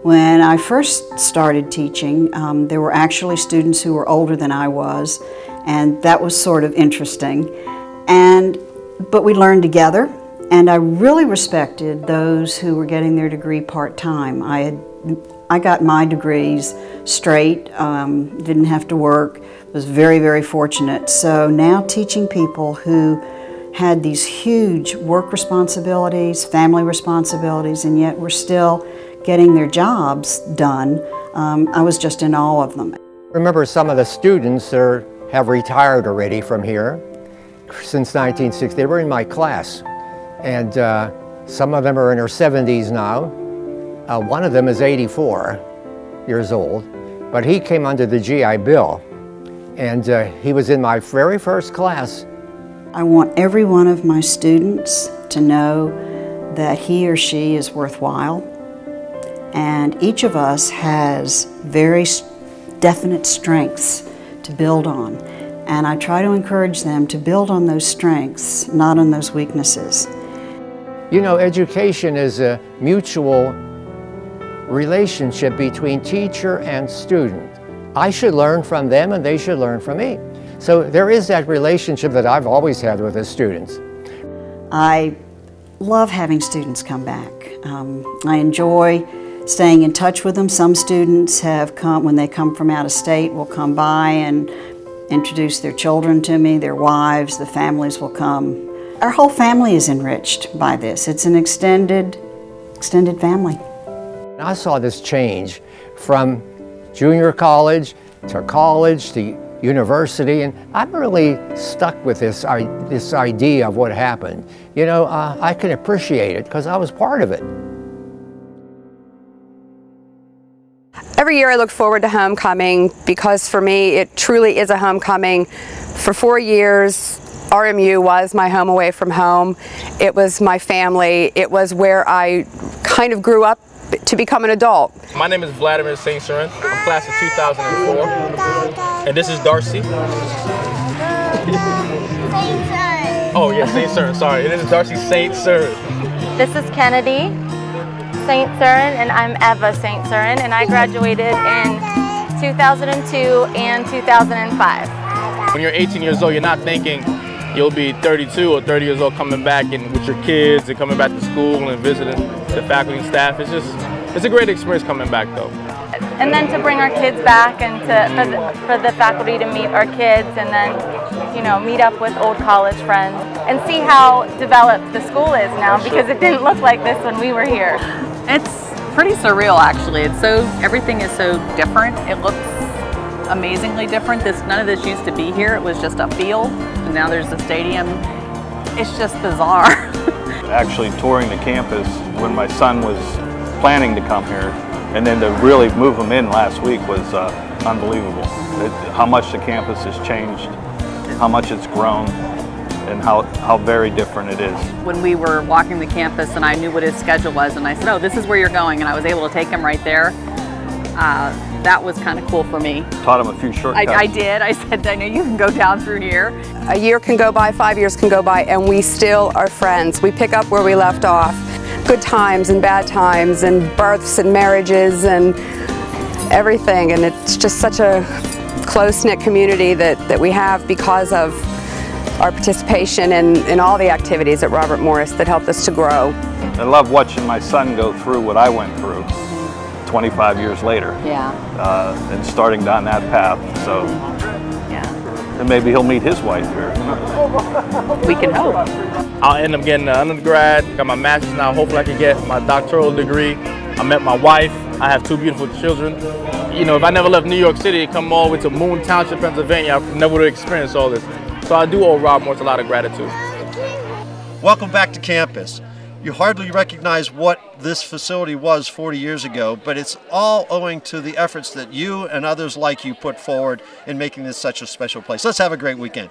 When I first started teaching, there were actually students who were older than I was, and that was sort of interesting. But we learned together, and I really respected those who were getting their degree part-time. I got my degrees straight, didn't have to work, was very, very fortunate. So now teaching people who had these huge work responsibilities, family responsibilities, and yet were still getting their jobs done, I was just in awe of them. Remember, some of the students have retired already from here since 1960. They were in my class, and some of them are in their 70s now. One of them is 84 years old, but he came under the GI Bill, and he was in my very first class. I want every one of my students to know that he or she is worthwhile, and each of us has very definite strengths to build on. And I try to encourage them to build on those strengths, not on those weaknesses. You know, education is a mutual relationship between teacher and student. I should learn from them and they should learn from me. So there is that relationship that I've always had with the students. I love having students come back. I enjoy staying in touch with them. Some students have come, when they come from out of state, will come by and introduce their children to me, their wives, the families will come. Our whole family is enriched by this. It's an extended family. I saw this change from junior college to university, and I'm really stuck with this idea of what happened. You know, I can appreciate it because I was part of it. Every year I look forward to homecoming because for me it truly is a homecoming. For 4 years, RMU was my home away from home. It was my family. It was where I kind of grew up to become an adult. My name is Vladimir St. Cyrin. I'm class of 2004. And this is Darcy. Oh yeah, St. Cyrin, sorry. This is Darcy St. Cyrin. This is Kennedy St. Cyrin, and I'm Eva St. Cyrin, and I graduated in 2002 and 2005. When you're 18 years old, you're not thinking you'll be 32 or 30 years old coming back and with your kids and coming back to school and visiting the faculty and staff. It's a great experience coming back though. And then to bring our kids back and for the faculty to meet our kids and then, you know, meet up with old college friends and see how developed the school is now, because it didn't look like this when we were here. It's pretty surreal actually. Everything is so different. It looks amazingly different. None of this used to be here. It was just a field, and now there's a stadium. It's just bizarre. Actually touring the campus when my son was planning to come here, and then to really move him in last week was unbelievable. How much the campus has changed, how much it's grown, and how very different it is. When we were walking the campus and I knew what his schedule was, and I said, oh, this is where you're going, and I was able to take him right there, that was kind of cool for me. Taught him a few shortcuts. I did. I said, I know you can go down through here. A year can go by, 5 years can go by, and we still are friends. We pick up where we left off. Good times and bad times and births and marriages and everything, and it's just such a close-knit community that we have because of our participation in all the activities at Robert Morris that helped us to grow. I love watching my son go through what I went through 25 years later. Yeah. And starting down that path, so yeah. And maybe he'll meet his wife here. We can hope. I'll end up getting an undergrad, got my master's now. Hopefully I can get my doctoral degree. I met my wife. I have 2 beautiful children. You know, if I never left New York City and come all the way to Moon Township, Pennsylvania, I never would have experienced all this. So I do owe Rob Morris a lot of gratitude. Welcome back to campus. You hardly recognize what this facility was 40 years ago, but it's all owing to the efforts that you and others like you put forward in making this such a special place. Let's have a great weekend.